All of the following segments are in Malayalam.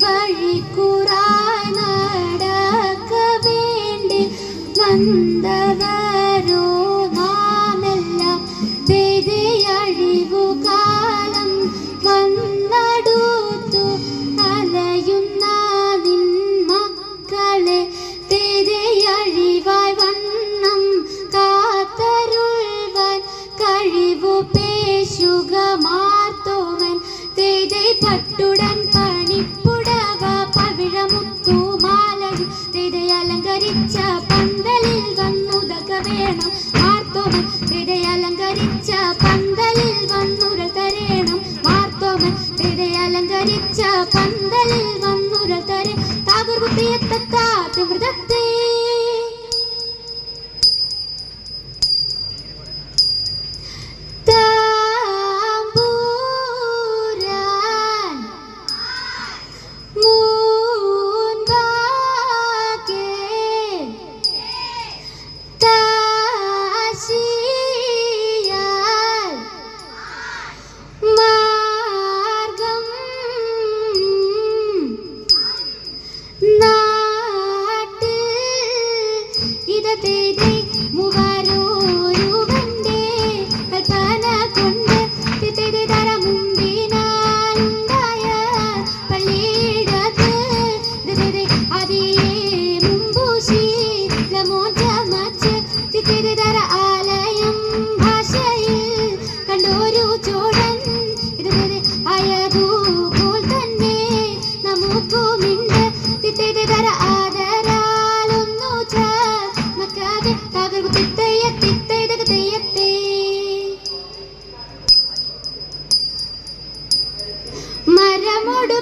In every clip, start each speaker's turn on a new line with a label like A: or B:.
A: വഴി കുറായി നടക്ക വേണ്ടി വന്നവരോ നാമെല്ലാം അഴിവുകാലം വന്നടുത്തു അലയുന്ന നിൻ മക്കളെ അഴിവായി വണ്ണം കാത്തരുൾവാൻ കഴിവു പേശുക മാർത്തോമൻ പട്ടുടൻ പണിപ്പുടവ പവിഴമുത്തുമാലയും അലങ്കരിച്ച പന്തലിൽ വന്നുതക വേണം മാർത്തോമൻ അലങ്കരിച്ച പന്തലിൽ വന്നുരൽ തരേണം മാർത്തോമൻ അലങ്കരിച്ച പന്തലിൽ വന്നുരൽ തരേ താകുർകുത്തിയെത്താത്ത മൃതത്തെ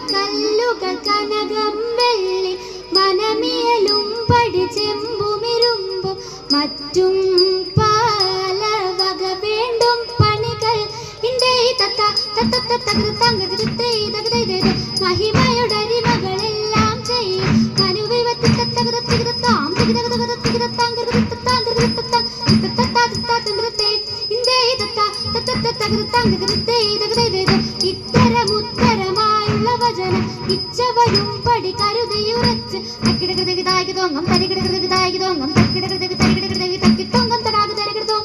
A: കല്ലുകൾ കനകം വെള്ളി മനമിയലും പടിച്ചെമ്പുമിരുമ്പും മറ്റും പല വക വേണ്ടും പണികൾ മഹിമയുടെ അരിമകളെല്ലാം ചെയ്യും ഇത്തരമുത്തരമായുള്ള വചനം ഇച്ഛവയും പടി കരുതിയുറച്ച് തക്കിടകൃതകിതായികതോങ്ങം തരികിടകൃതകിതായികതോങ്ങം തക്കിടകൃതകി തക്കിട്ടോങ്ങം തടാകതരകിടതോ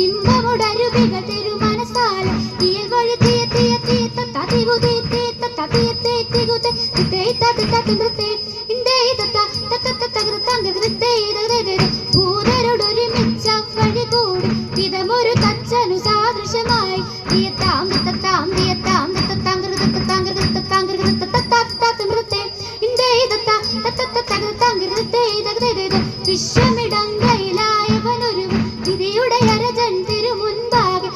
A: ഇമ്പമുടരുവികൾ തെരു മനസ്സാല ഇയൽ വഴി ഭൂതരോടൊരുമിച്ച വഴി കൂടി ഇതമൊരു തച്ചനു സാദൃശ്യമായി വിശ്വമിടങ്കയിലായവനൊരു വിധിയുടെ അരജൻ തിരുമുൻപാകെ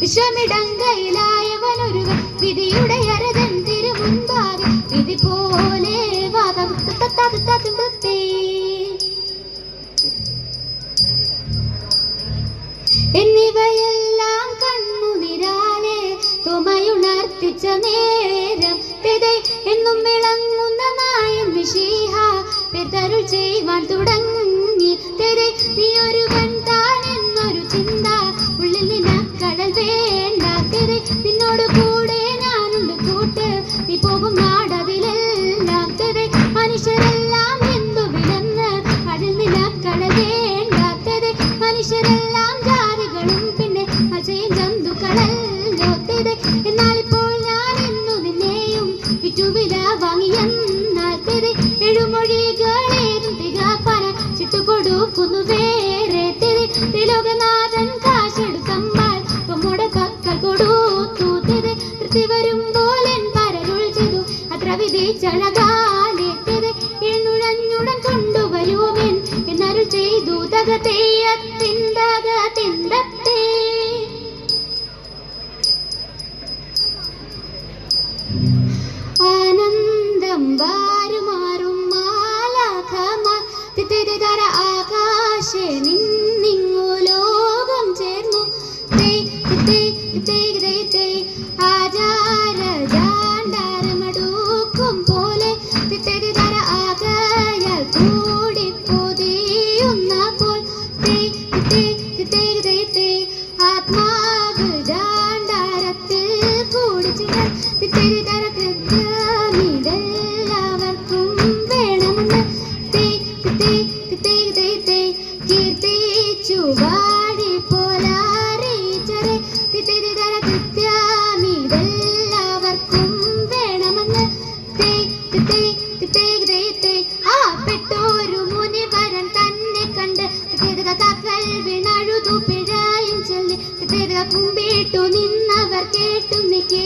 A: വിശ്വമിടങ്കയിലായവനൊരു വിധിയുടെ അരജൻ തിരുമുൻപാകെ വിധി പോലെ എന്നിവയെല്ലാം കണ്ണുനിരാലെ തുമയുണർത്തിച്ച നേരം എന്നും വിളങ്ങുന്ന നായൻ മിശിഹ പെരുൾ ചെയ്യുവാൻ തുടങ്ങി നീ ഒരുവൻ താൻ എന്നൊരു ചിന്ത ഉള്ളിൽ നിനക്കടൽ വേണ്ട നിന്നോട് കൂടെ ഞാനുണ്ട് കൂട്ട് നീ പോകും നാടതിലെല്ലാം മനുഷ്യരെല്ലാം എന്തു വിലന്ന് അതിൽ നിനക്കടൽ വേണ്ടാത്തത് മനുഷ്യരെല്ലാം ജാതികളും പിന്നെ മത്സ്യം ജന്തുക്കളല്ലോ എന്നാലിപ്പോൾ ഞാൻ എന്നു നിന്നെയും വിറ്റുവില വാങ്ങിയെന്നാൽ എഴുമൊഴികളേതും തികാപ്പന ചിട്ടുകൊടുക്കുന്നു വേറെ തിലോകനാഥൻ കാശെടുക്കമ്പാൽ നമ്മുടെ പക്കൽ കൊടുത്തു തൃപ്തി വരുമ്പോൾ എൻ പരരുൾ ചെയ്തു അത്ര വിധിച്ചഴകാലെ എണ്ണുഴഞ്ഞുടൻ കൊണ്ടുവരുമെൻ എന്നരുൾ ചെയ്തു തകതീയത്തിന്തകത്തിന്തത്തെ ആനന്ദം വാരുമാറും മാലാഖമാർ ആകാശേ നിന്നിങ്ങുലോ തിത്തേ ആത്മാവ് ജാണ്ടാരത്തിൽ കൂടിച്ചിടാൻ തിത്തര കൃത്യമിതെല്ലാവർക്കും വേണമെന്ന് കീർത്തിച്ചു വാടി പോലാറിച്ചരെ തിത്തര കൃത്യമിതെല്ലാവർക്കും വേണമെന്ന് ആ പെട്ടോരു മുനിവരൻ തന്നെ കണ്ട് കാക്കൽ വിണഴുതു പിഴയും ചൊല്ലി കുമ്പിട്ടു നിന്നവർ കേട്ടു നിക്കേ